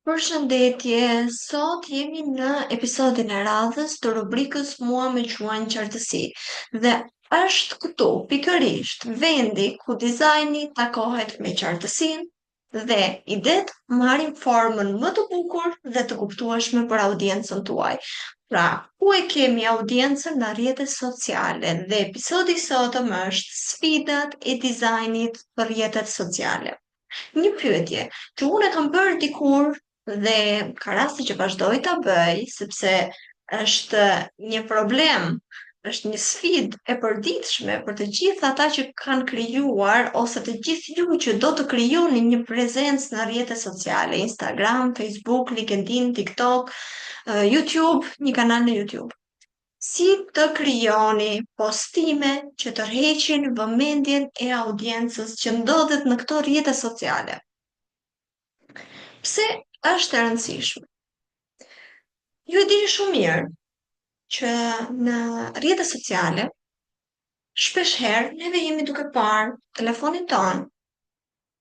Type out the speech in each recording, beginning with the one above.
Përshëndetje, sot jemi në episodin e radhës të rubrikës Mua me quajnë qartësi dhe është këtu pikërisht vendi ku dizajni takohet me qartësinë dhe idet marrin formën më të bukur dhe të kuptueshme për audiencën tuaj. Pra, ku e kemi audiencën në rrjetet sociale dhe episodi i sotëm është sfidat e dizajnit për rrjetet sociale. Një pyetje që unë e kam bërë dikur dhe ka raste që vazhdoj ta bëj, sepse është një problem, është një sfidë e përditshme për të gjithë ata që kanë krijuar ose të gjithë ju që do të krijoni një prezencë në rrjetet sociale, Instagram, Facebook, LinkedIn, TikTok, YouTube, një kanal në YouTube. Si të krijoni postime që të rheqin vëmendjen e audiencës që ndodhet në këto rrjete sociale. Pse është e rëndësishme? Ju e dini shumë mirë që në rrjetet sociale shpesh herë neve jemi duke parë telefonin tonë,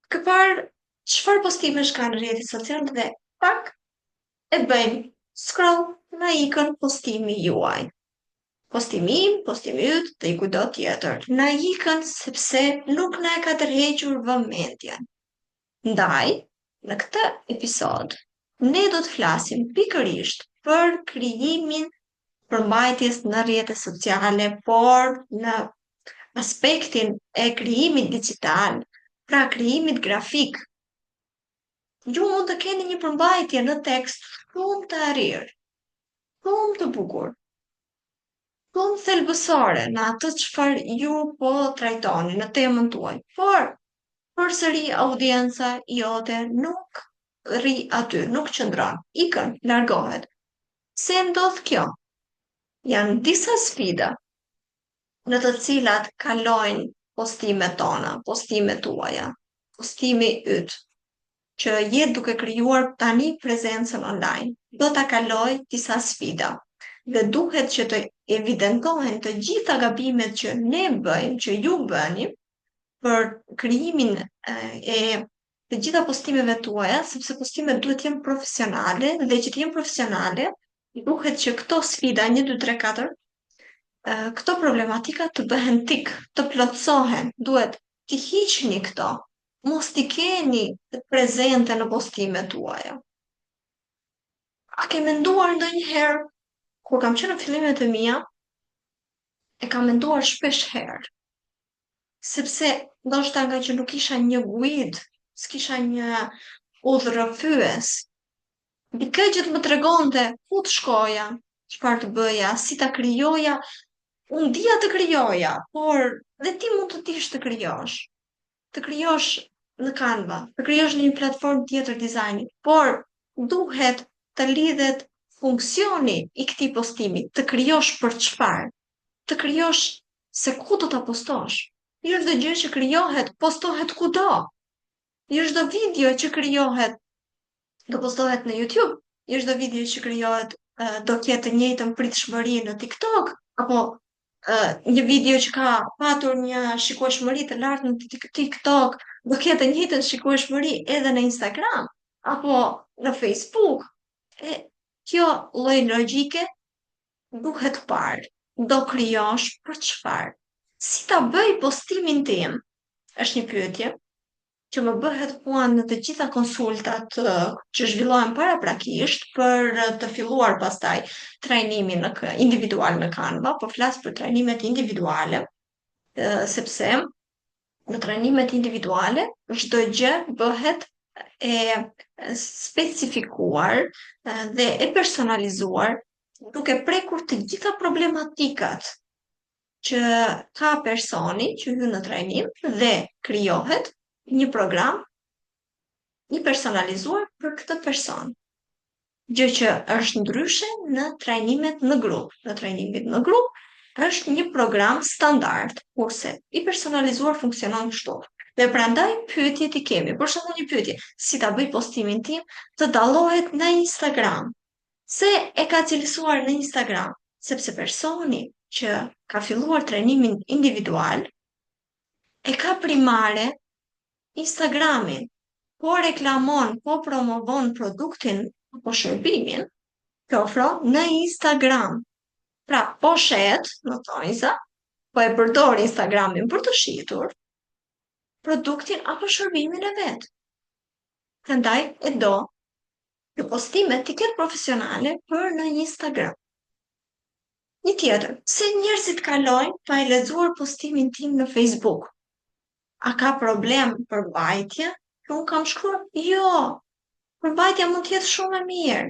duke parë çfarë postimesh ka në rrjetet sociale dhe pak e bëjmë scroll në ikën postimi juaj. Postimi im, postimi yt dhe i kujdo tjetër. Na ikën sepse nuk na e ka tërhequr vëmendjen. Ndaj, në këtë episod, ne do të flasim pikërisht për krijimin përmbajtjes në rrjetet sociale, por në aspektin e krijimit digital, pra krijimit grafik. Ju mund të keni një përmbajtje në tekst shumë të arrirë, shumë të bukur, shumë thelbësore në atë çfarë ju po trajtoni në temën tuaj. Por përsëri audienca jote nuk rri aty, nuk qëndron, ikën, largohet. Se ndodh kjo? Janë disa sfida në të cilat kalojnë postimet tona, postimet tuaja, postimi yt, që jetë duke krijuar tani prezencën online. Do ta kaloj disa sfida dhe duhet që të evidentohen të gjitha gabimet që ne bëjmë, që ju bëni për krijimin e të gjitha postimeve tuaja, sepse postimet duhet të jenë profesionale dhe që të jenë profesionale, duhet që këto sfida 1 2 3 4 këto problematika të bëhen tik, të plotësohen, duhet të hiqni këto, mos t'i keni prezente në postimet tuaja. A ke menduar ndonjëherë kur kam qenë në fillimet e mia, e kam menduar shpesh herë, sepse ndoshta nga që nuk isha një guid, s'kisha një udhërrëfyes, dikë që të më tregonte ku të shkoja, çfarë të bëja, si ta krijoja, unë dija të krijoja, por dhe ti mund të dish të krijosh në Canva, të krijosh në një platformë tjetër dizajni, por duhet të lidhet funksioni i këtij postimi, të krijosh për çfarë? Të krijosh se ku do ta postosh. Jo çdo gjë që krijohet postohet kudo. Jo çdo video që krijohet do postohet në YouTube, jo çdo video që krijohet do ketë të njëjtën pritshmëri në TikTok, apo një video që ka patur një shikueshmëri të lartë në TikTok do ketë të njëjtën shikueshmëri edhe në Instagram apo në Facebook. E kjo lloj logjike duhet parë. Do krijosh për çfarë? Si ta bëj postimin tim? Është një pyetje që më bëhet mua në të gjitha konsultat që zhvillohen paraprakisht për të filluar pastaj trajnimin individual në Canva, po flas për trajnimet individuale, sepse në trajnimet individuale çdo gjë bëhet e specifikuar dhe e personalizuar duke prekur të gjitha problematikat që ka personi që hyn në trajnim dhe krijohet një program i personalizuar për këtë person. Gjë që është ndryshe në trajnimet në grup. Në trajnimet në grup është një program standard, kurse i personalizuar funksionon kështu. Dhe prandaj pyetjet i kemi. Për shembull një pyetje, si ta bëj postimin tim të dallohet në Instagram? Se e ka cilësuar në Instagram, sepse personi që ka filluar trajnimin individual e ka primare Instagramin. po reklamon, po promovon produktin apo shërbimin që ofron në Instagram. Pra, po shet, në thonjza, po e përdor Instagramin për të shitur produktin apo shërbimin e vet. Prandaj e do që postimet të ketë profesionale për në Instagram. Një tjetër, se njerëzit kalojnë pa e lexuar postimin tim në Facebook. A ka problem përbajtja? Që unë kam shkruar? Jo, përbajtja mund të jetë shumë e mirë.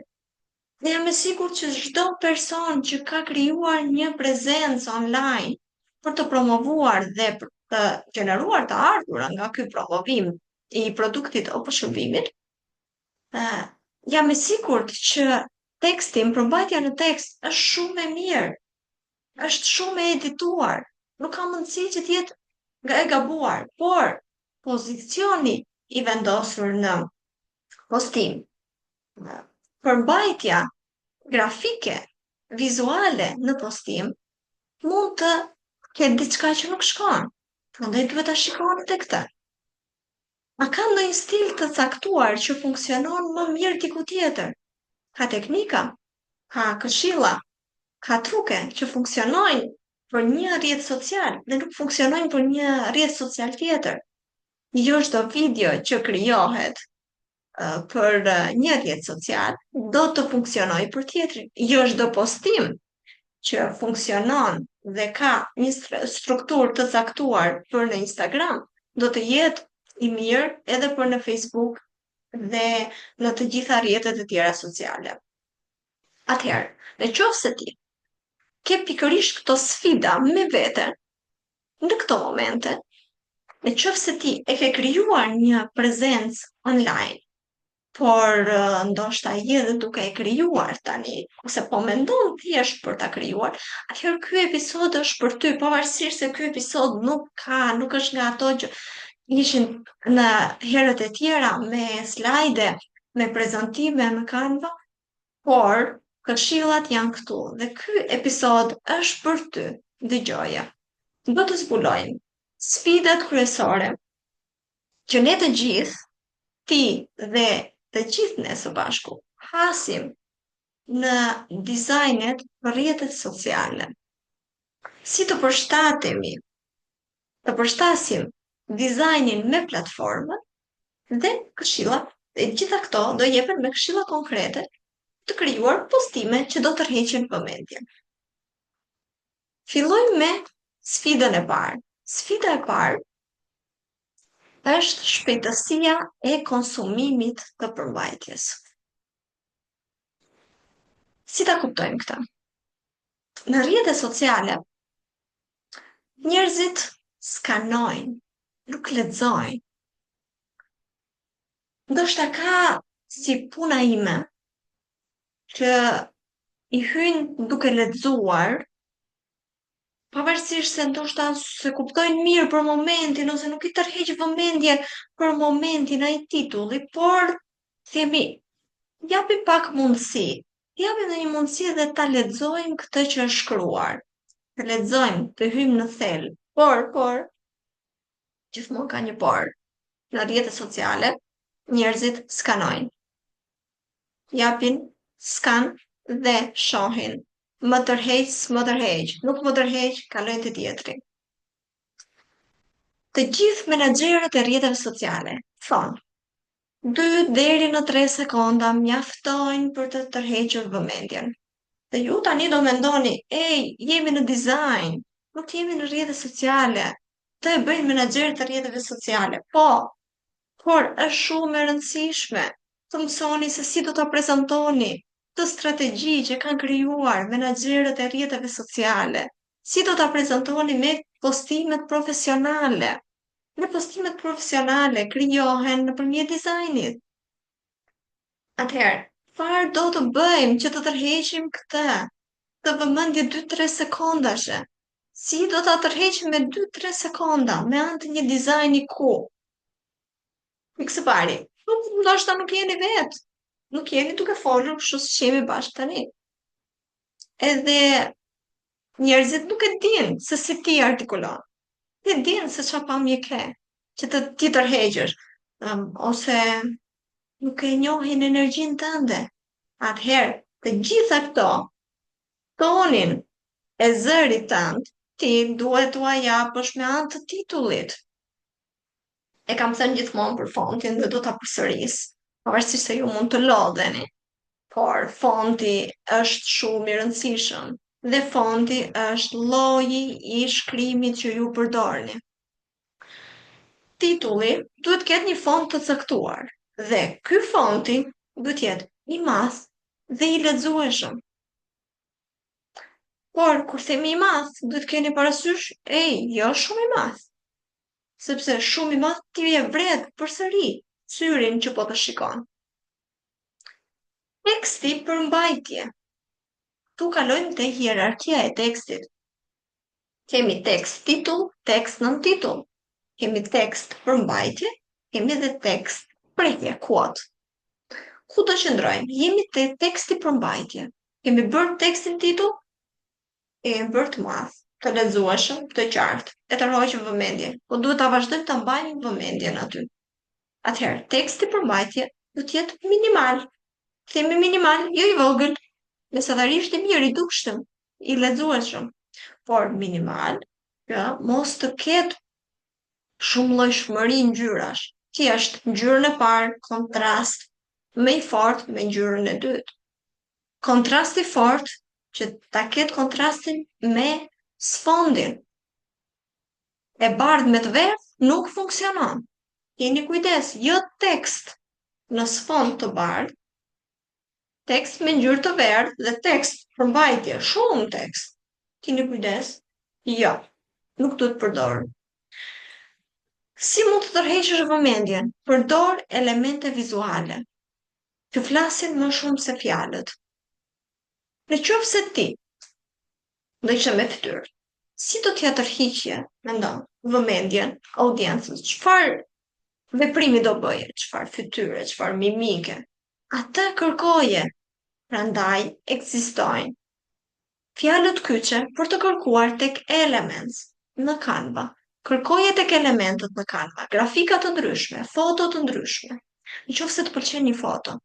Dhe jam e sigurt që çdo person që ka krijuar një prezencë online për të promovuar dhe për të gjeneruar të ardhurë nga ky promovim i produktit apo shërbimit, jam e sigurt që përmbajtja në tekst është shumë e mirë, është shumë e edituar, nuk ka mundësi që të jetë e gabuar, por pozicioni i vendosur në postim, përmbajtja grafike, vizuale në postim, mund të ketë diçka që nuk shkon. Prandaj duhet ta shikoni tek këtë. A ka ndonjë stil të caktuar që funksionon më mirë diku tjetër? Ka teknika, ka këshilla, ka truke që funksionojnë për një rrjet social dhe nuk funksionojnë për një rrjet social tjetër. Jo çdo video që krijohet për një rrjet social do të funksionojë për tjetrin. Jo çdo postim që funksionon dhe ka një strukturë të caktuar për në Instagram do të jetë i mirë edhe për në Facebook dhe në të gjitha rrjetet e tjera sociale. Atëherë, në qoftë se ti ke pikërisht këto sfida me veten në këto momente, në qoftë se ti e ke krijuar një prezencë online, por ndoshta je edhe duke e krijuar tani, ose po mendon thjesht për ta krijuar, atëherë ky episod është për ty, pavarësisht se ky episod nuk është nga ato që ishin në herët e tjera me slajde, me prezantime në Canva, por këshillat janë këtu dhe ky episod është për ty. Dëgjoje. Do të zbulojmë sfidat kryesore që ne të gjithë, ti dhe të gjithë ne së bashku, hasim në dizajnet për rrjetet sociale. Si të përshtasim dizajnin me platformën dhe këshilla, dhe gjitha këto do jepen me këshilla konkrete të krijuar postime që do të tërheqin vëmendjen. Fillojmë me sfidën e parë. Sfida e parë është shpejtësia e konsumimit të përmbajtjes. Si ta kuptojmë këtë? Në rrjetet sociale, njerëzit skanojnë, nuk lexojnë. Ndoshta ka si puna ime që i hyn duke lexuar, pavarësisht se ndoshta se kuptojnë mirë për momentin ose nuk i tërheq vëmendjen për momentin ai titulli, por themi japi pak mundësi. Japim edhe një mundësi dhe ta lexojmë këtë që është shkruar. Të lexojmë, të hyjmë në thelb. Por gjithmonë ka një por. Në rrjetet sociale njerëzit skanojnë. Japin skan dhe shohin. Më tërheq, nuk më tërheq, kalojnë te tjetri. Të gjithë menaxherët e rrjeteve sociale thonë 2 deri në 3 sekonda mjaftojnë për të tërhequr vëmendjen. Dhe ju tani do mendoni, jemi në dizajn, nuk jemi në rrjete sociale. Të e bëjnë menaxherët e rrjeteve sociale. Por është shumë e rëndësishme të mësoni se si do ta prezantoni të strategji që kanë krijuar menaxherët e rrjeteve sociale. Si do ta prezantoni me postimet profesionale. Në postimet profesionale krijohen nëpërmjet dizajnit. Atëherë, çfarë do të bëjmë që të tërheqim këtë vëmendje 2-3 sekondashe? Si do ta tërheqim me 2-3 sekonda me anë të një dizajni ku? Mikse pari, ndoshta nuk jeni vetë. Nuk jeni duke folur kështu siç jemi bashkë tani. Edhe njerëzit nuk e dinë se si ti artikulon. Ti dinë se çfarë pamje ke, që ti tërheqësh. ose nuk e njohin energjinë tënde. Atëherë, të gjitha këto tonin e zërit tënd, ti duhet t'ua japësh me anë të titullit. E kam thënë gjithmonë për fontin dhe do ta përsëris, pavarësisht se ju mund të lodheni, por fonti është shumë i rëndësishëm dhe fonti është lloji i shkrimit që ju përdorni. Titulli duhet të ketë një font të caktuar dhe ky fonti duhet të jetë i madh dhe i lexueshëm. Por kur themi i madh, duhet të keni parasysh, jo shumë i madh, sepse shumë i madh ti e vret përsëri syrin që po të shikon. Teksti për mbajtje. Tu kalojmë te hierarkia e tekstit. Kemi tekst titull, tekst nën titull. Kemi tekst për mbajtje, kemi dhe tekst prekje, quote. Ku do qëndrojmë? Jemi te teksti për mbajtje. Kemi bërë tekstin titull, e kemi bërë të madh, të lexueshëm, të qartë, e të rroqëm vëmendje. Po duhet ta vazhdojmë ta mbajmë vëmendjen aty. Atëherë, teksti për mbajtje do të jetë minimal. Themi minimal, jo i vogël, mesatarisht i mirë, i dukshëm, i lexueshëm, por minimal, që mos të ketë shumë llojshmëri ngjyrash. Që është ngjyrën e parë, kontrast më i fortë me ngjyrën e dytë. Kontrasti i fortë që ta ketë kontrastin me sfondin. E bardhë me të verdhë nuk funksionon. Keni kujdes, jo tekst në sfond të bardhë, tekst me ngjyrë të verdhë dhe tekst për mbajtje, shumë tekst. Keni kujdes? Jo, nuk duhet përdorur. Si mund të tërheqësh vëmendjen? Përdor elemente vizuale që flasin më shumë se fjalët. Në qoftë se ti do ishe me fytyrë, si do t'ja tërhiqje, mendon, vëmendjen audiencës? Çfarë veprimi do bëje? Çfarë fytyre, çfarë mimike? Atë kërkoje. Prandaj ekzistojnë fjalët kyçe për të kërkuar tek elements në Canva. Kërkoje tek elementët në Canva, grafika të ndryshme, foto të ndryshme. Nëse të pëlqen një foto,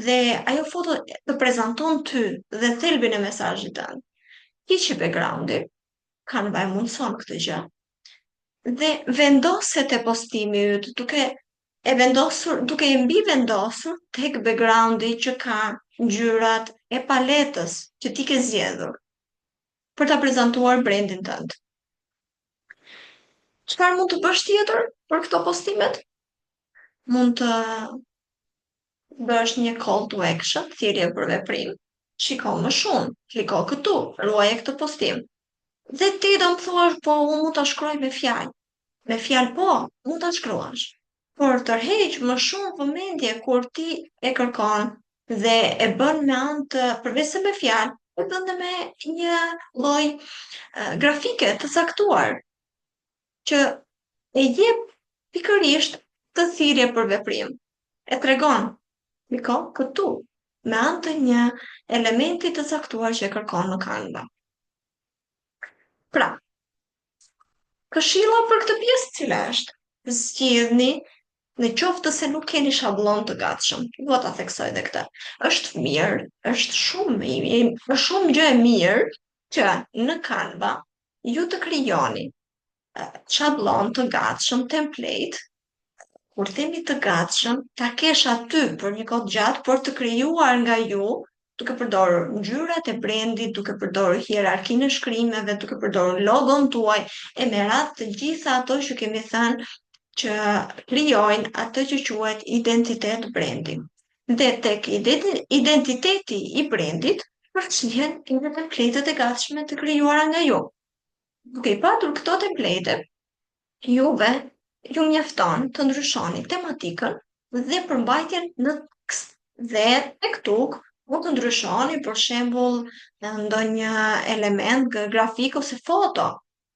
dhe ajo foto të prezanton ty dhe thelbin e mesazhit tënd. Hiqi background-in, Canva e mundson këtë gjë. Dhe vendose te postimi yt duke e mbi vendosur tek background-i që ka ngjyrat e paletës që ti ke zgjedhur për ta prezantuar brandin tënd. Çfarë mund të bësh tjetër për këto postimet? Mund të bësh një call to action, thirrje për veprim. Shiko më shumë, kliko këtu, ruaje këtë postim. Dhe ti do më thuash, po unë mund ta shkruaj me fjalë. Me fjalë po, mund ta shkruash. Por tërheq më shumë vëmendje kur ti e kërkon dhe e bën me anë të përveç se me fjalë, e bën dhe me një lloj grafike të caktuar që e jep pikërisht të thirrje për veprim. E tregon, kliko këtu, me anë të një elementi të caktuar që e kërkon në Canva. Pra, këshilla për këtë pjesë cila është? Zgjidhni, në qoftë se nuk keni shablon të gatshëm, do ta theksoj edhe këtë. Është mirë, është shumë gjë e mirë që në Canva ju të krijoni shablon të gatshëm, template. Kur themi të gatshëm, ta kesh aty për një kohë gjatë, por të krijuar nga ju, duke përdorur ngjyrat e brandit, duke përdorur hierarkinë e shkrimeve, duke përdorur logon tuaj e me radhë të gjitha ato që kemi thënë që krijojnë atë që quhet identitet brendi. Dhe tek identiteti i brandit përfshihen edhe templatet e gatshme të krijuara nga ju. Duke i patur këto template, ju mjafton të ndryshoni tematikën dhe përmbajtjen në tekst. Dhe tek tuk mund të ndryshoni për shembull ndonjë element grafik ose foto,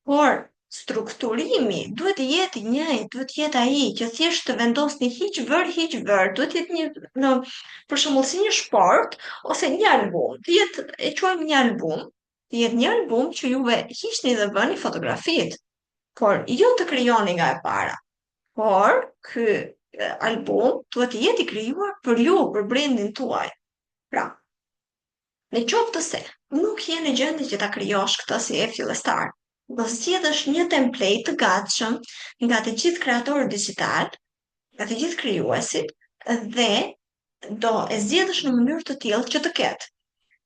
por strukturimi duhet të jetë i njëjtë, duhet të jetë ai që thjesht të vendosni hiq vër, duhet të jetë në për shembull si një sport ose një album, të jetë e quajmë një album, të jetë një album që juve hiqni dhe bëni fotografit, por jo të krijoni nga e para. por ky album duhet të jetë i krijuar për ju, për brandin tuaj. Pra, në qoftë se nuk je në gjendje që ta krijosh këtë si e fillestar, do zgjedhësh një template të gatshëm nga të gjithë kreatorët digital, nga të gjithë krijuesit dhe do e zgjedhësh në mënyrë të tillë që të ketë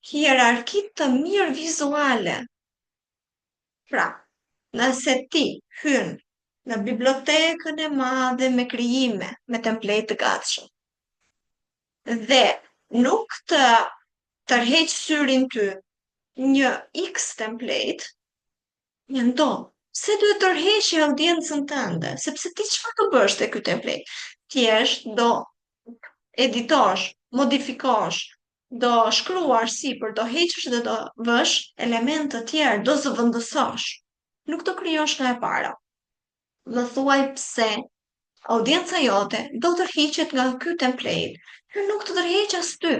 hierarki të mirë vizuale. Pra, nëse ti hyn në bibliotekën e madhe me krijime, me template të gatshëm, dhe nuk të tërheq syrin ty një X template, mendo, pse duhet tërheqë audiencën tënde? Sepse ti çfarë do bësh te ky template? Thjesht do editosh, modifikosh, do shkruash sipër, do heqësh dhe do vësh elemente të tjerë, do zëvendësosh. Nuk do krijosh nga e para. Më thuaj pse audienca jote do tërhiqet nga ky template, që nuk të tërheq as ty.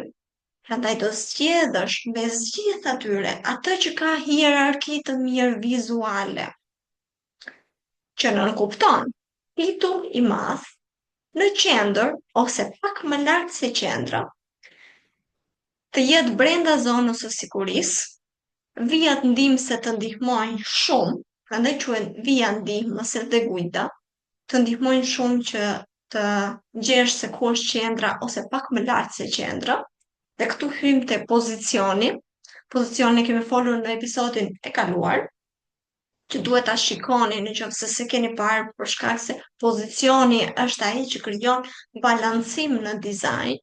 Prandaj do zgjedhësh me zgjidh atyre atë që ka hierarki të mirë vizuale, që nënkupton titull i madh në qendër ose pak më lart se qendra, të jetë brenda zonës së sigurisë, vijat ndihmëse të ndihmojnë shumë, prandaj quhen vija ndihmëse dhe guida, të ndihmojnë shumë që të gjesh se ku është qendra ose pak më lart se qendra. Dhe këtu hym te pozicioni. Pozicioni kemi folur në episodin e kaluar, që duhet ta shikoni nëse se keni parë, për shkak se pozicioni është ai që krijon balancim në dizajn.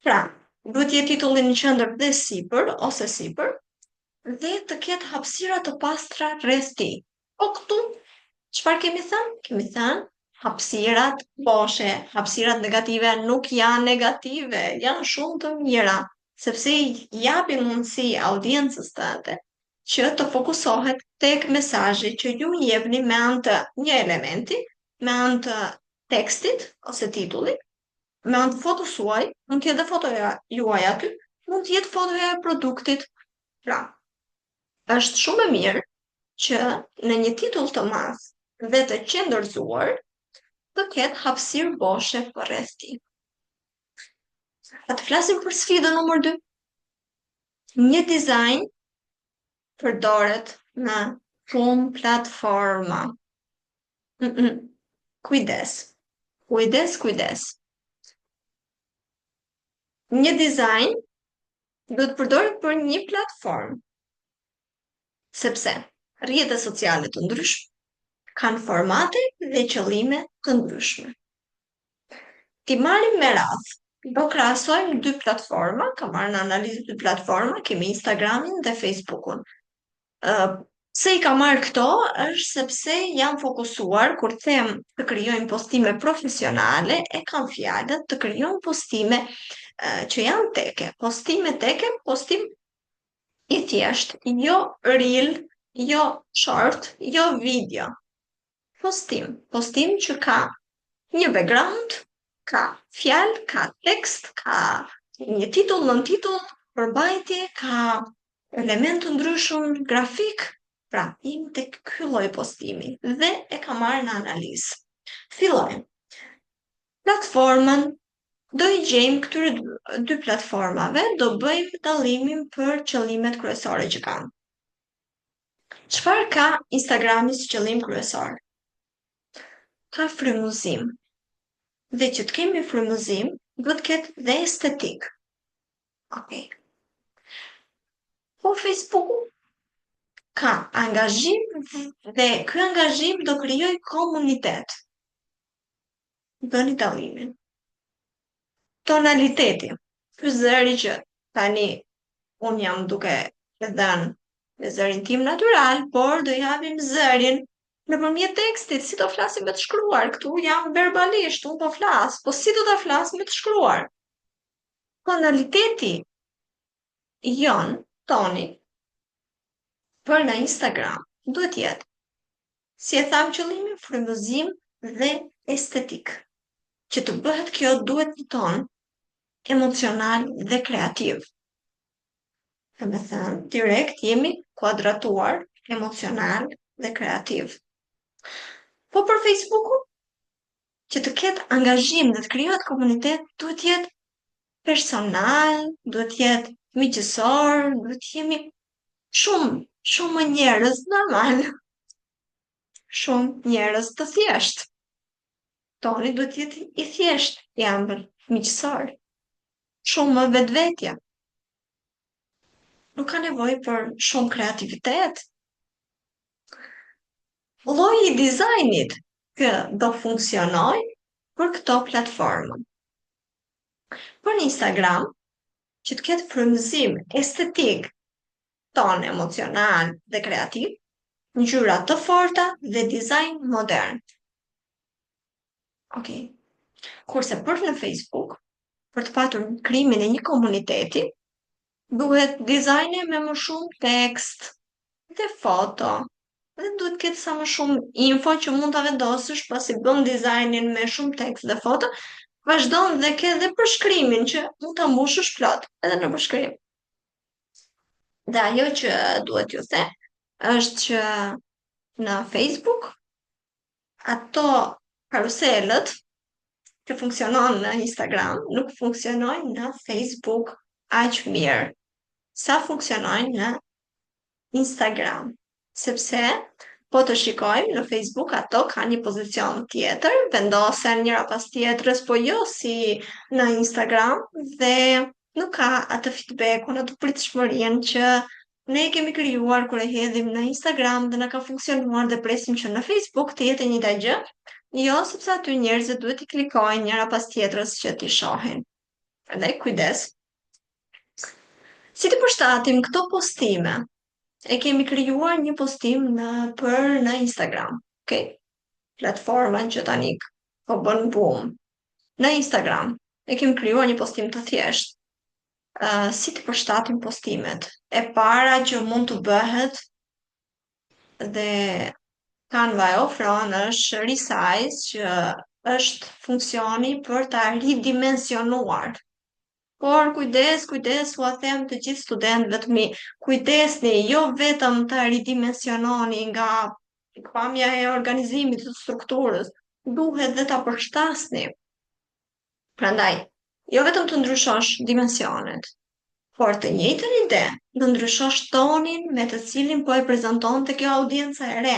Pra, duhet jetë titulli në qendër dhe sipër ose sipër dhe të ketë hapësira të pastra rreth tij. Po këtu çfarë kemi thënë? Kemi thënë hapësirat boshe, hapësirat negative nuk janë negative, janë shumë të mira, sepse i japin mundësi audiencës tënde që të fokusohet tek mesazhi që ju i jepni me anë të një elementi, me anë të tekstit ose titullit, me anë të fotos suaj, mund të jetë dhe fotoja juaj aty, mund të jetë fotoja e produktit. Pra, është shumë e mirë që në një titull të madh dhe të qendërzuar të ketë hapësirë boshe përreth tij. Të flasim për sfidën numër 2. Një dizajn përdoret në shumë platforma. Kujdes. Kujdes. Një dizajn duhet përdoret për një platformë, sepse rrjetet sociale të ndryshme kanë formate dhe qëllime të ndryshme. Ti marrim me radhë, do krahasojmë dy platforma, kam marrë në analizë dy platforma, kemi Instagramin dhe Facebookun. Pse i kam marrë këto është sepse jam fokusuar kur them të krijojmë postime profesionale, e kam fjalën të krijojmë postime që janë teke, postim i thjesht, jo reel, jo short, jo video. Postim që ka një background, ka fjalë, ka tekst, ka një titull, nën titull, përbajtje, ka element të ndryshëm grafik. Pra, jemi tek ky lloj postimi dhe e kam marrë në analizë. Fillojmë. Platformën do i gjejmë këtyre dy platformave, do bëjmë dallimin për qëllimet kryesore që kanë. Çfarë ka Instagrami si qëllim kryesor? Ka frymëzim. Dhe që të kemi frymëzim, duhet të ketë dhe estetik. Okej. Po Facebooku ka angazhim dhe ky angazhim do krijoj komunitet. Bëni dallimin. Tonaliteti. Ky zëri që tani un jam duke e dhënë me zërin tim natyral, por do japim zërin nëpërmjet tekstit, si do flasim me të shkruar, këtu jam verbalisht, unë po flas, po si do ta flas me të shkruar? Tonaliteti toni, për në Instagram, duhet jetë, si e tham qëllimi, frymëzim dhe estetik. Që të bëhet kjo duhet një ton emocional dhe kreativ. Dhe me thënë, direkt jemi kuadratuar, emocional dhe kreativ. Po për Facebooku, që të ketë angazhim dhe të krijohet komunitet, duhet të jetë personal, duhet të jetë miqësor, duhet të jemi shumë, shumë më njerëz normal, shumë njerëz të thjesht. Toni duhet të jetë i thjesht, i ëmbël, miqësor, shumë më vetvetja. Nuk ka nevojë për shumë kreativitet. Lloji i dizajnit që do funksionoj për këto platforma. Për Instagram, që të ketë frymëzim estetik, ton emocional dhe kreativ, ngjyra të forta dhe dizajn modern. Ok. Kurse për në Facebook, për të patur krijimin e një komuniteti, duhet dizajne me më shumë tekst dhe foto. Dhe duhet të ketë sa më shumë info që mund ta vendosësh pasi bën dizajnin me shumë tekst dhe foto, vazhdon dhe ke edhe përshkrimin që mund ta mbushësh plot edhe në përshkrim. Dhe ajo që duhet t'ju them është që në Facebook ato karuselët që funksionon në Instagram nuk funksionojnë në Facebook aq mirë sa funksionojnë në Instagram, sepse po të shikojmë në Facebook ato ka një pozicion tjetër, vendosen njëra pas tjetrës, po jo si në Instagram dhe nuk ka atë feedbackun, atë pritshmërinë që ne kemi krijuar kur e hedhim në Instagram dhe na ka funksionuar dhe presim që në Facebook të jetë e njëjta gjë. Jo, sepse aty njerëzit duhet i klikojnë njëra pas tjetrës që t'i shohin. Prandaj kujdes. Si të përshtatim këto postime? E kemi krijuar një postim në Instagram, okay? Platformën që tani po bën boom. Në Instagram e kemi krijuar një postim të thjeshtë. Si të përshtatim postimet? E para që mund të bëhet dhe Canva e ofron është resize, që është funksioni për ta ridimensionuar. Por kujdes, u a them të gjithë studentëve të mi, kujdesni, jo vetëm të ridimensiononi nga pamja e organizimit të strukturës, duhet dhe ta përshtasni. Prandaj, jo vetëm të ndryshosh dimensionet, por të njëjtën ide, të ndryshosh tonin me të cilin po e prezanton të kjo audienca e re.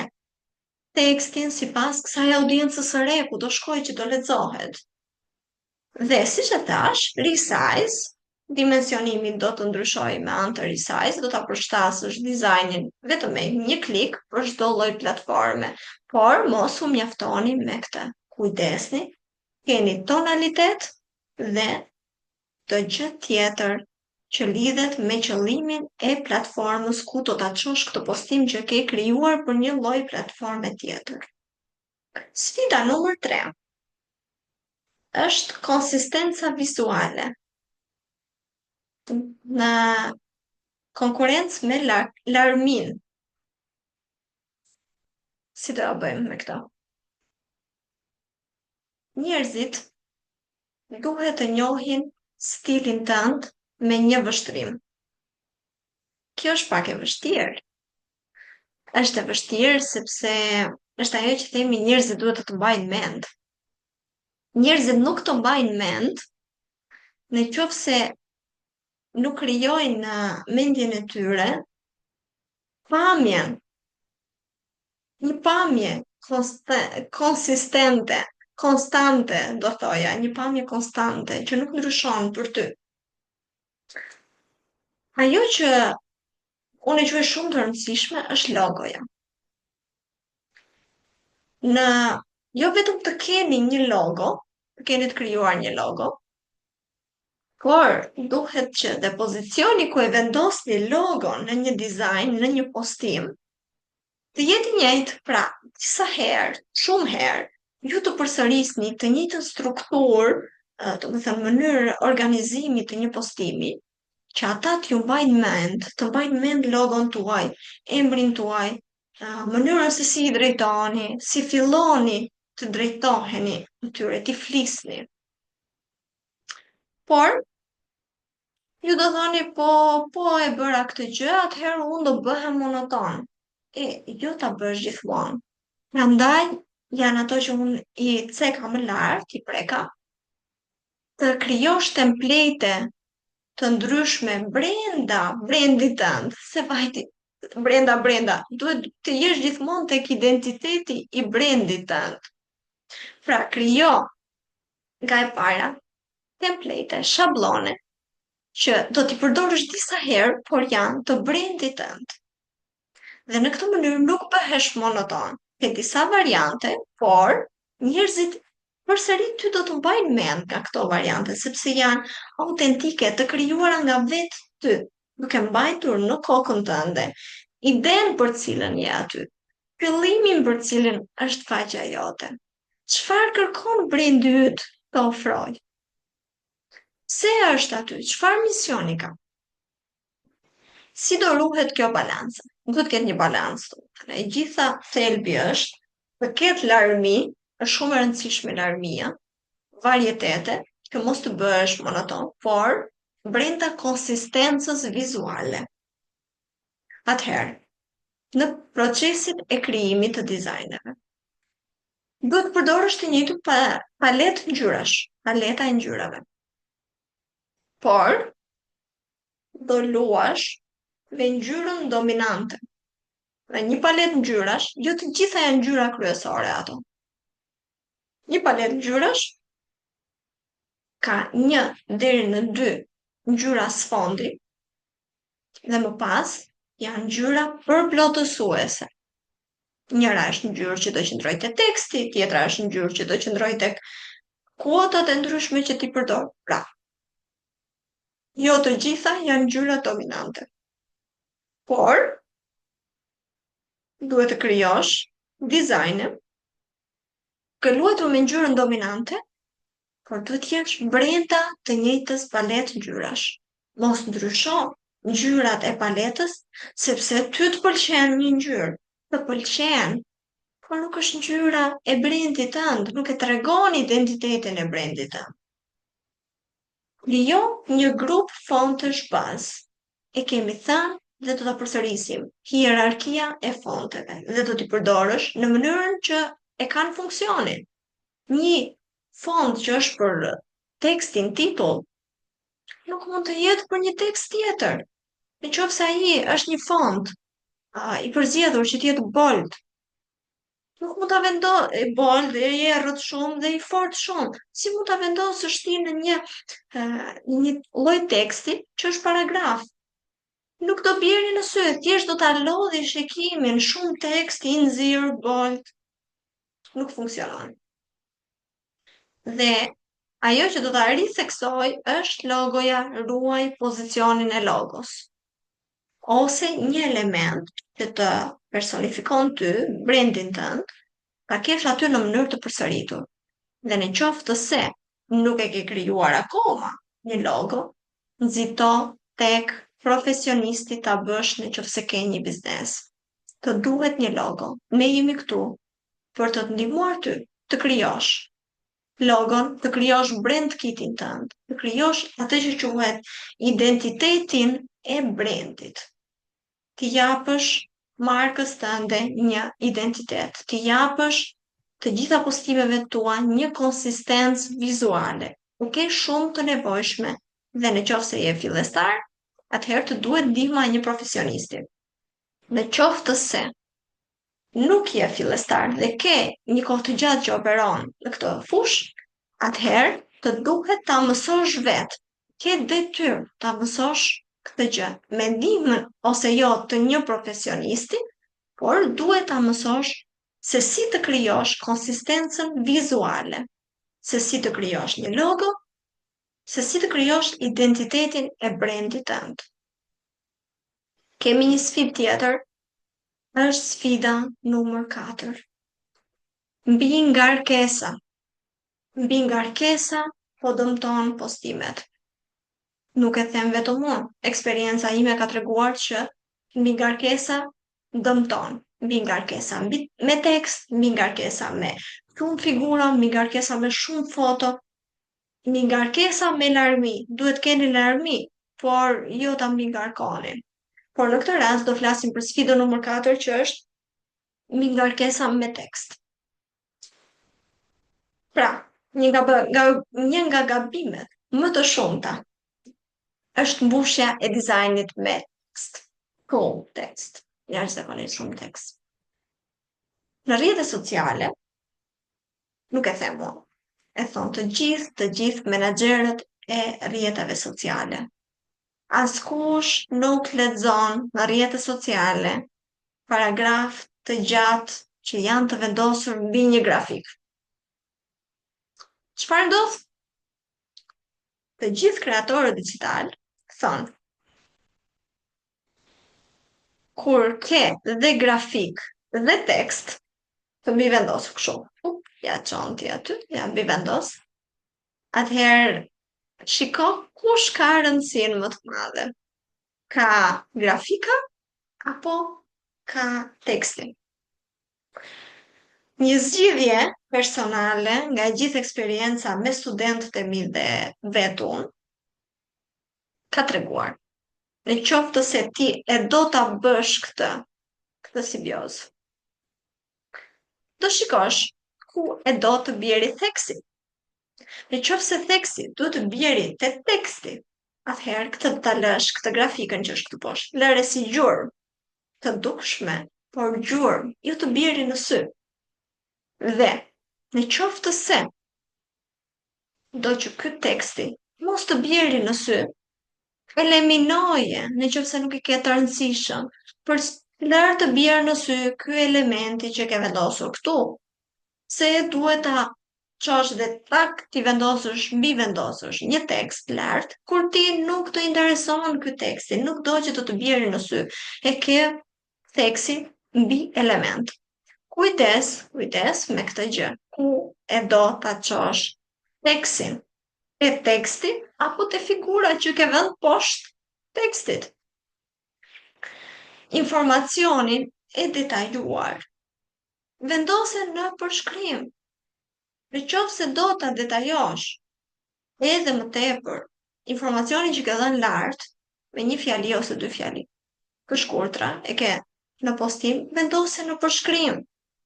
Tekstin sipas kësaj audiencës së re ku do shkojë që do lexohet. Dhe si që thash, resize, dimensionimin do të ndryshoj me anë të resize, do ta përshtasësh dizajnin vetëm me një klik për çdo lloj platforme, por mos u mjaftoni me këtë. Kujdesni, keni tonalitet dhe të gjë tjetër që lidhet me qëllimin e platformës ku do ta çosh këtë postim që ke krijuar për një lloj platforme tjetër. Sfida numër 3 është konsistenca vizuale. Në konkurencë me larmin. Si do ta bëjmë me këto? Njerëzit duhet të njohin stilin tënd me një vështrim. Kjo është pak e vështirë. Është e vështirë sepse është ajo që themi njerëzit duhet të të mbajnë mend. Njerëzit nuk të mbajnë mend në qoftë se nuk krijojnë në mendjen e tyre pamjen, një pamje konsistente, konstante, do thoja, një pamje konstante që nuk ndryshon për ty. Ajo që unë e quaj shumë të rëndësishme është logoja. Jo vetëm të keni një logo, të keni të krijuar një logo, por duhet që dhe pozicioni ku e vendosni logon në një dizajn, në një postim, të jetë i njëjtë, pra, disa herë, shumë herë, ju të përsërisni të njëjtën strukturë, të më thënë mënyrë organizimi të një postimi, që ata t'ju të mbajnë mend logon tuaj, emrin tuaj, mënyrën se si i drejtoni, si filloni të drejtoheni atyre, t'i flisni. Por, ju do thoni, po e bëra këtë gjë, atëherë unë do bëhem monoton. Jo ta bësh gjithmonë. Prandaj, janë ato që unë i ceka më lart, i preka, të krijosh template të ndryshme brenda brandit tënd, se vajti brenda, duhet të jesh gjithmonë tek identiteti i brandit tënd. Pra, krijo nga e para template, shablone, që do t'i përdorësh disa herë, por janë të brandit tënd. Dhe në këtë mënyrë nuk bëhesh monoton. Ke disa variante, por njerëzit përsëri ty do të mbajnë mend nga këto variante, sepse janë autentike, të krijuara nga vetë ty, duke mbajtur në kokën tënde idenë për cilën je aty, fillimin për cilën është faqja jote. Çfarë kërkon brendi yt të ofrojë? Pse është aty? Çfarë misioni ka? Si do ruhet kjo balancë? Duhet të ketë një balancë. E gjitha thelbi është të ketë larmi, është shumë e rëndësishme larmia, varietete, që mos të bëhesh monoton, por brenda konsistencës vizuale. Atëherë, në procesin e krijimit të dizajneve, duhet të përdorësh të njëjtën paletë ngjyrash, paleta e ngjyrave. Por do luash me ngjyrën dominante. Dhe një palet ngjyrash, jo të gjitha janë ngjyra kryesore ato. Një palet ngjyrash ka 1 deri në 2 ngjyra sfondi dhe më pas janë ngjyra përplotësuese. Njëra është ngjyrë që do qëndrojë te teksti, tjetra është ngjyrë që do qëndrojë tek kuotat e ndryshme që ti përdor. Pra, jo të gjitha janë ngjyra dominante. Por duhet të krijosh dizajne ke luajtur me ngjyrën dominante, por duhet të jesh brenda të njëjtës paletë ngjyrash. Mos ndrysho ngjyrat e paletës, sepse ty të pëlqen një ngjyrë, të pëlqen, por nuk është ngjyra e brendit tënd, nuk e tregon identitetin e brendit tënd. Krijo një grup fontësh bazë. E kemi thënë dhe do ta përsërisim, hierarkia e fonteve dhe do t'i përdorësh në mënyrën që e kanë funksionin. Një font që është për tekstin titull, nuk mund të jetë për një tekst tjetër. Në qoftë se ai është një font i përzgjedhur që të jetë bold, nuk mund ta vendos bold dhe i errët shumë dhe i fort shumë. Si mund ta vendosësh ti në një lloj teksti që është paragraf? Nuk do bjerë në sy, thjesht do ta lodhi shikimin, shumë tekst i nxirr bold. Nuk funksionon. Dhe ajo që do ta ritheksoj është logoja, ruaj pozicionin e logos. Ose një element që të personifikon ty, brandin tënd, ta kesh aty në mënyrë të përsëritur. Dhe në qoftë se nuk e ke krijuar akoma një logo, nxito tek profesionisti ta bësh në qoftë se ke një biznes. Të duhet një logo. Ne jemi këtu për të ndihmuar ty të krijosh logon, të krijosh brand kitin tënd, të krijosh atë që quhet identitetin e brandit. Të japësh markës tënde një identitet, të japësh të gjitha postimeve tua një konsistencë vizuale. U ke shumë të nevojshme dhe në qoftë se je fillestar, atëherë të duhet ndihma e një profesionisti. Në qoftë se nuk je fillestar dhe ke një kohë të gjatë që operon në këtë fushë, atëherë të duhet ta mësosh vetë. Ke detyrë ta mësosh këtë gjë me ndihmën ose jo të një profesionisti, por duhet ta mësosh se si të krijosh konsistencën vizuale, se si të krijosh një logo, se si të krijosh identitetin e brandit tënd. Kemi një sfidë tjetër, është sfida numër 4. Mbi ngarkesa. Mbi ngarkesa po dëmton postimet. Nuk e them vetëm unë, eksperienca ime ka treguar që mbi ngarkesa dëmton. Mbi ngarkesa me tekst, mbi ngarkesa me shumë figura, mbi ngarkesa me shumë foto, mbi ngarkesa me larmi. Duhet keni larmi, por jo ta mbi ngarkoni. Por në këtë rast do flasim për sfidën numër 4 që është mbi ngarkesa me tekst. Pra, një nga gabimet më të shumta është mbushja e dizajnit me tekst. Cool tekst. Jashtëzakonisht shumë tekst. Në rrjetet sociale, nuk e them unë, e thonë të gjithë menaxherët e rrjeteve sociale. Askush nuk lexon në rrjetet sociale paragraf të gjatë që janë të vendosur mbi një grafik. Çfarë ndodh? Të gjithë kreatorët digital thonë, kur ke dhe grafik dhe tekst të mbi vendosur kështu, ja çon ti aty, ja mbi vendos, atëherë shiko kush ka rëndësinë më të madhe. Ka grafika apo ka teksti? Një zgjidhje personale nga gjithë eksperienca me studentët e mi dhe vetë unë ka treguar. Në qoftë se ti e do ta bësh këtë simbiozë, do shikosh ku e do të bjeri theksi. Në qoftë se theksi du të bjeri te teksti, atëherë këtë ta lësh këtë grafikën që është këtu poshtë, lëre si gjurmë të dukshme, por gjurmë ju të bjeri në sy. Dhe në qoftë se do që ky teksti mos të bjeri në sy, eliminoje në qoftë se nuk i ke të rëndësishëm, për lërë të bjerë në sy ky elementi që ke vendosur këtu, se duhet ta qosh dhe tak ti mbi vendosësh një tekst lart, kur ti nuk të intereson ky teksti, nuk do që të bjerë në sy, e ke teksin mbi element. Kujdes me këtë gjë, ku e do ta qosh tekstin, e teksti apo te figura që ke vënë poshtë tekstit. Informacionin e detajuar vendose në përshkrim. Në qoftë se do ta detajosh edhe më tepër informacionin që ke dhënë lart me një fjali ose dy fjali të shkurtra e ke në postim, vendose në përshkrim.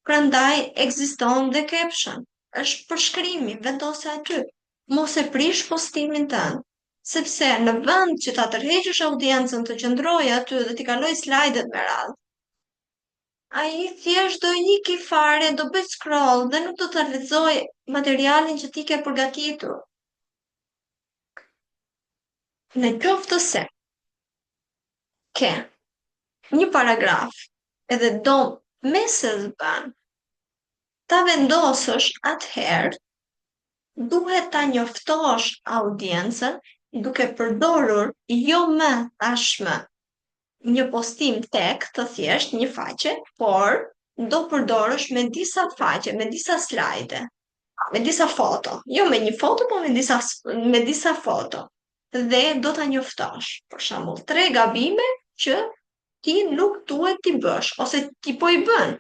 Prandaj ekziston dhe caption. Është përshkrimi, vendose aty. Mos e prish postimin tënd, sepse në vend që ta tërheqësh audiencën të qëndrojë aty dhe t'i kaloj slajdet me radhë, ai thjesht do iki fare, do bëj scroll dhe nuk do të lexoj materialin që ti ke përgatitur. Në qoftë se ke një paragraf edhe do mesës bën ta vendosësh, atëherë duhet ta njoftosh audiencën duke përdorur jo më tashmë një postim tek të thjesht një faqe, por do përdorësh me disa faqe, me disa slajde, me disa foto, jo me një foto, por me disa foto. Dhe do ta njoftosh, për shembull, 3 gabime që ti nuk duhet t'i bësh, ose ti po i bën.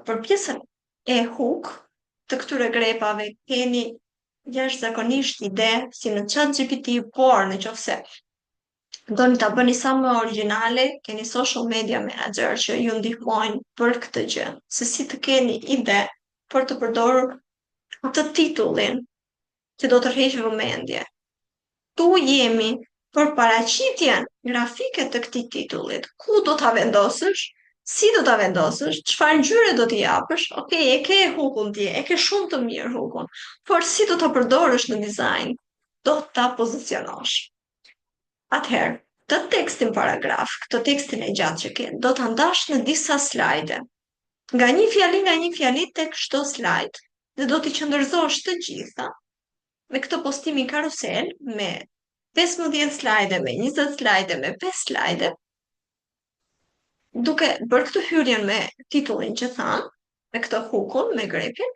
Për pjesën e hook të këtyre grepave keni jashtëzakonisht ide si në ChatGPT, por në qoftë se doni ta bëni sa më origjinale, keni social media manager që ju ndihmojnë për këtë gjë, se si të keni ide për të përdorur atë titullin që do të tërheq vëmendje. Tu jemi për paraqitjen grafike të këtij titullit. Ku do ta vendosësh? Si do ta vendosësh? Çfarë ngjyre do t'i japësh? Okej, e ke hookun ti, e ke shumë të mirë hookun, por si do ta përdorësh në dizajn? Do ta pozicionosh. Atëherë, të tekstin paragraf, këtë tekstin e gjatë që ke, do ta ndash në disa slajde. Nga një fjali tek çdo slajd, dhe do t'i qëndërzosh të gjitha me këtë postimin karusel me 15 slajde, me 20 slajde, me 5 slajde, duke bërë këtë hyrjen me titullin që thamë, me këtë hookun, me grepin,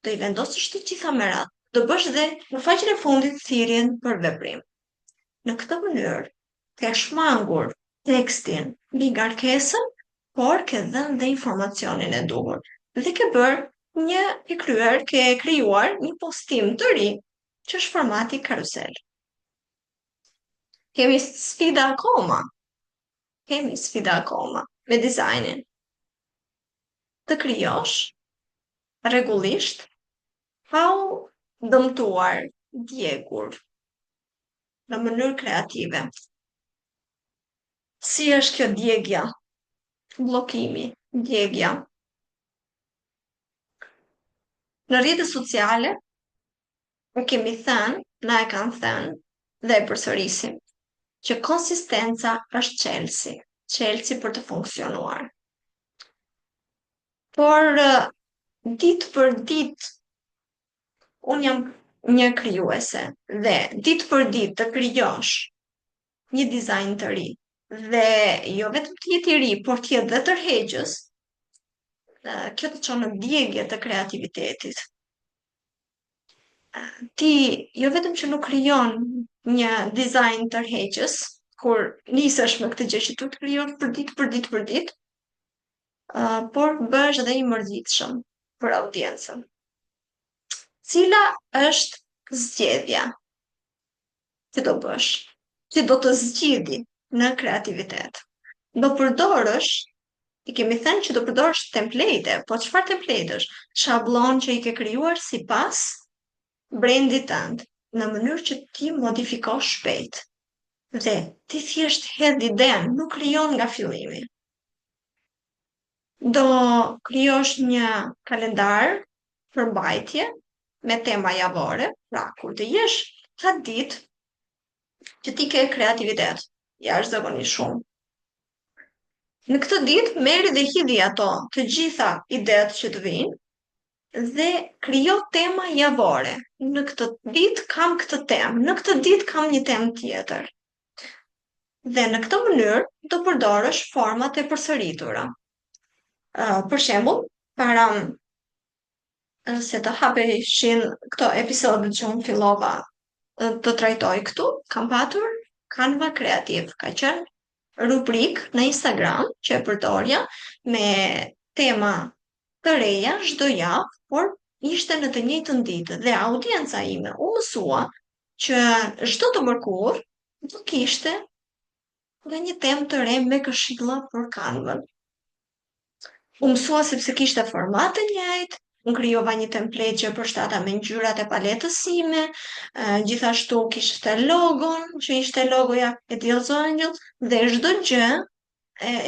do i vendosësh të gjitha me radhë. Do bësh dhe në faqen e fundit thirrjen për veprim. Në këtë mënyrë, ke shmangur tekstin mbi ngarkesën, por ke dhënë dhe informacionin e duhur. Dhe ke krijuar një postim të ri, që është formati karusel. Kemi sfida akoma me dizajnin. Të krijosh rregullisht Pa u dëmtuar, djegur në mënyrë kreative. Si është kjo djegja, bllokimi, djegja? Në rrjetet sociale, ne kemi thënë, na e kanë thënë dhe e përsërisim, që konsistenca është çelësi, çelësi për të funksionuar. Por ditë për ditë unë jam një krijuese dhe ditë për ditë të krijosh një dizajn të ri dhe jo vetëm të jetë i ri, por të jetë dhe tërheqës, kjo të çon në djegje të kreativitetit. Ti jo vetëm që nuk krijon një dizajn tërheqës, kur nisesh me këtë gjë që tu të krijon për ditë, por bëhesh edhe i mërzitshëm për audiencën. Cila është zgjedhja që do bësh, që do të zgjidhi në kreativitet? Do përdorësh, i kemi thënë që do përdorësh template, po çfarë templatesh? Schablon që i ke krijuar sipas brandit tënd, në mënyrë që ti modifikosh shpejt. Dhe ti thjesht hedh iden, nuk krijon nga fillimi. Do krijosh një kalendar përmbajtje me tema javore, pra kur të jesh atë ditë që ti ke kreativitet, jashtëzakonisht shumë. Në këtë ditë merri dhe hidhi ato të gjitha idetë që të vinë dhe krijo tema javore. Në këtë ditë kam këtë temë, në këtë ditë kam një temë tjetër. Dhe në këtë mënyrë do përdorësh format e përsëritura. Për shembull, para se të hapeshin këto episode që unë fillova të trajtoj këtu, kam patur Canva Kreativ, ka qenë rubrik në Instagram që e përdorja me tema të reja çdo javë, por ishte në të njëjtën ditë dhe audienca ime u mësua që çdo të mërkurë do kishte dhe një temë të re me këshilla për Canva. U mësua sepse kishte format të njëjtë, unë krijova një template që përshtata me ngjyrat e paletës sime, gjithashtu kishte logon, që ishte logoja e Hells Angels, dhe çdo gjë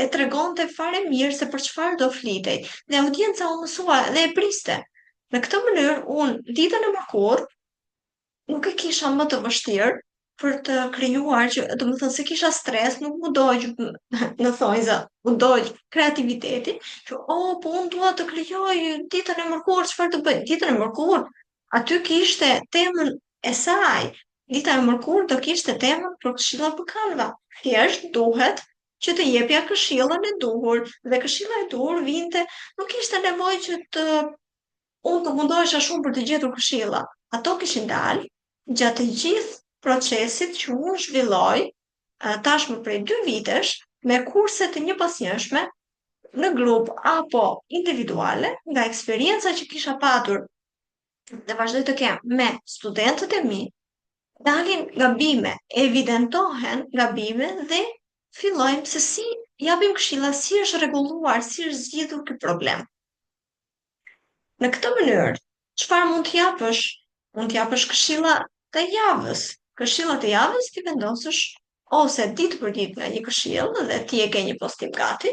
e tregonte fare mirë se për çfarë do flitej. Dhe audienca u mësua dhe e priste. Në këtë mënyrë, unë ditën e mërkurë nuk e kisha më të vështirë për të krijuar që, do të thënë se kisha stres, nuk më dojë në thonjza, më dojë kreativiteti, që po unë dua të krijoj ditën e mërkurë, çfarë të bëj? Ditën e mërkurë, aty kishte temën e saj. Dita e mërkurë do kishte temën për këshilla për Canva. Thjesht duhet që të jepja këshillën e duhur dhe këshilla e duhur vinte, nuk kishte nevojë që unë të mundohesha shumë për të gjetur këshilla. Ato kishin dalë gjatë të gjithë procesit që unë zhvilloj tashmë prej 2 vitesh me kurse të njëpasnjëshme në grup apo individuale nga eksperienca që kisha patur dhe vazhdoj të kem me studentët e mi, dalin gabime, evidentohen gabime dhe fillojmë se si japim këshilla, si është rregulluar, si është zgjidhur ky problem. Në këtë mënyrë, çfarë mund të japësh? Mund të japësh këshilla të javës. Këshillat e javës ti vendosësh ose ditë për ditë nga një këshill dhe ti e ke një postim gati,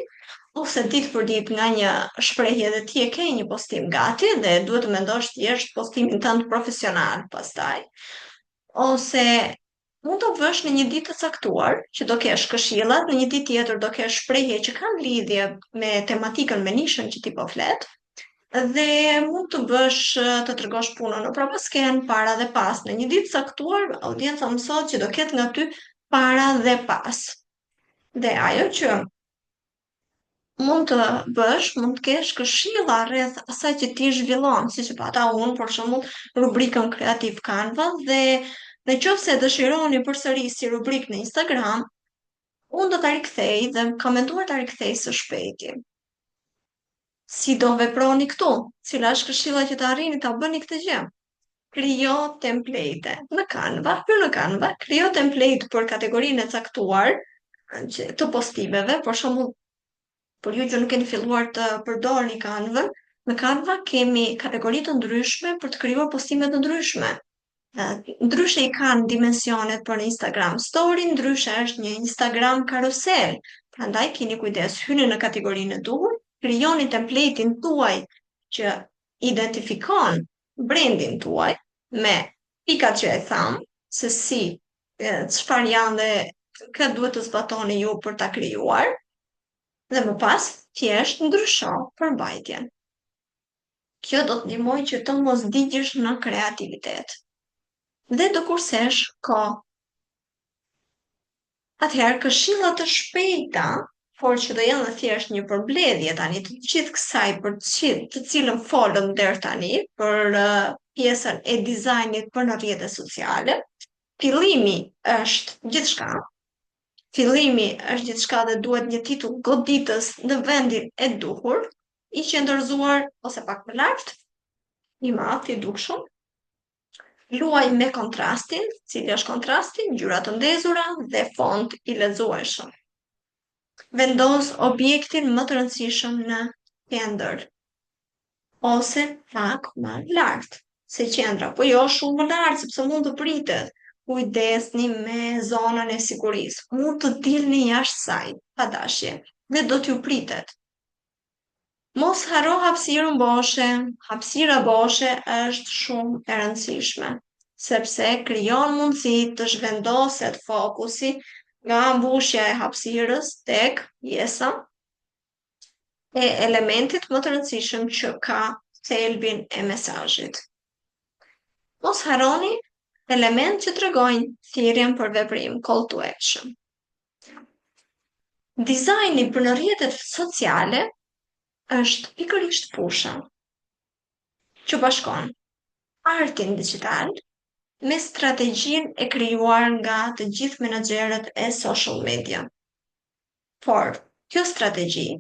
ose ditë për ditë nga një shprehje dhe ti e ke një postim gati dhe duhet të mendosh thjesht postimin tënd profesional pastaj. Ose mund të vësh në një ditë të caktuar që do kesh këshillat, në një ditë tjetër do kesh shprehje që kanë lidhje me tematikën, me nishën që ti po flet, dhe mund të bësh të tregosh punën në probasken, para dhe pas. Në një ditë caktuar, audienca mësohet që do ketë nga ty para dhe pas. Dhe ajo që mund të bësh, mund të kesh këshilla rreth asaj që ti zhvillon, siç e pata unë për shembull rubrikën Kreativ Canva dhe nëse dëshironi përsëri si rubrikë në Instagram, unë do ta rikthej dhe kam menduar ta rikthej së shpejti. Si do veproni këtu? Cila është këshilla që të arrini ta bëni këtë gjë? Krijo template në Canva, në Canva, krijo template për kategorinë e caktuar të postimeve, për shembull, për ju që nuk keni filluar të përdorni Canva, Në Canva kemi kategori të ndryshme për të krijuar postime të ndryshme. Ndryshe i kanë dimensionet për Instagram Story, ndryshe është një Instagram karusel. Prandaj keni kujdes, hyni në kategorinë e duhur, krijoni templatein tuaj që identifikon brandin tuaj me pikat që e tham, se si, çfarë janë dhe kë duhet të zbatoni ju për ta krijuar, dhe më pas thjesht ndrysho përmbajtjen. Kjo do të ndihmojë që të mos digjesh në kreativitet. Dhe do kursesh kohë. Atëherë këshilla të shpejta, por që do janë thjesht një përbledhje tani të gjithë kësaj për të cilën folëm deri tani për pjesën e dizajnit për në rrjetet sociale. Fillimi është gjithçka. Fillimi është gjithçka dhe duhet një titull goditës në vendin e duhur, i qendërzuar ose pak më lart, i madh, i dukshëm. Luaj me kontrastin, cili është kontrasti, ngjyra të ndezura dhe font i lexueshëm. Vendos objektin më të rëndësishëm në qendër ose pak më lart se qendra, po jo shumë më lart sepse mund të pritet. Kujdesni me zonën e sigurisë. Mund të dilni jashtë saj, pa dashje, dhe do t'ju pritet. Mos haro hapësirën boshe. Hapësira boshe është shumë e rëndësishme, sepse krijon mundësi të zhvendoset fokusi nga mbushja e hapësirës tek pjesa e elementit më të rëndësishëm që ka thelbin e mesazhit. Mos harroni element që tregojnë thirrjen për veprim, call to action. Dizajni për në rrjetet sociale është pikërisht fusha që bashkon artin digital me strategjinë e krijuar nga të gjithë menaxherët e social media. Por kjo strategji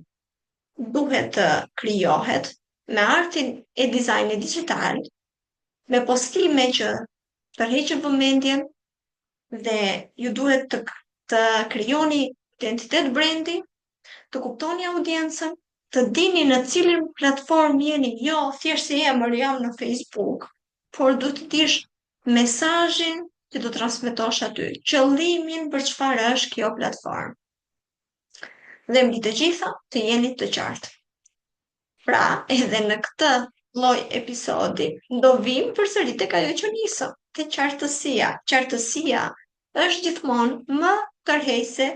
duhet të krijohet me artin e dizajnit digital, me postime që tërheqin vëmendjen dhe ju duhet të krijoni identitet brendi, të kuptoni audiencën, të dini në cilin platform jeni, jo thjesht si emër jam në Facebook, por duhet të dish mesazhin që do transmetosh aty, qëllimin për çfarë është kjo platform. Dhe mbi të gjitha të jeni të qartë. Pra, edhe në këtë lloj episodi do vim përsëri tek ajo që nisëm, te qartësia. Qartësia është gjithmonë më tërheqëse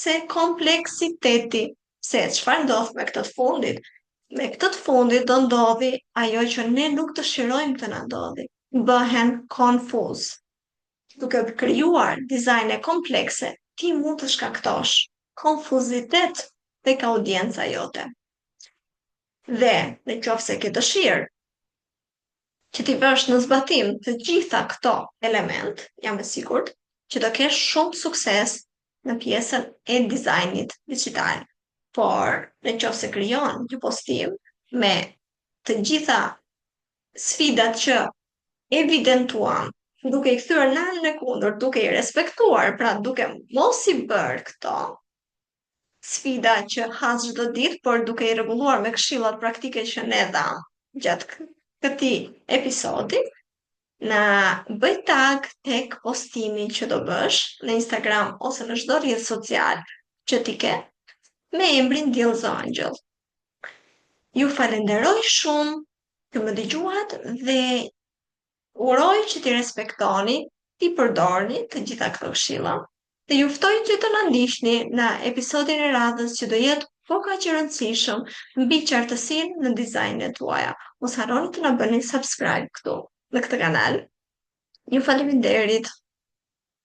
se kompleksiteti. Se çfarë ndodh me këtë të fundit? Me këtë të fundit do ndodhi ajo që ne nuk dëshirojmë të na ndodhi. Bëhen konfuz. Duke krijuar dizajne komplekse, ti mund të shkaktosh konfuzitet tek audienca jote. Dhe në qoftë se ke dëshirë që ti vësh në zbatim të gjitha këto element, jam e sigurt që do kesh shumë sukses në pjesën e dizajnit digital. Por, në qoftë se krijon një postim me të gjitha sfidat që evidentuam, duke i kthyer në anën e kundër, duke i respektuar, pra duke mos i bërë këto sfida që has çdo ditë, por duke i rregulluar me këshillat praktike që ne dham gjatë këtij episodi, na bëj tag tek postimi që do bësh në Instagram ose në çdo rrjet social që ti ke me emrin Diell's Angel. Ju falenderoj shumë që më dëgjuat dhe uroj që ti respektoni, ti përdorni të gjitha këto këshilla. Dhe ju ftoj që të na ndiqni në episodin e radhës që do jetë po kaq i rëndësishëm mbi qartësinë në dizajnet tuaja. Mos harroni të na bëni subscribe këtu në këtë kanal. Ju faleminderit.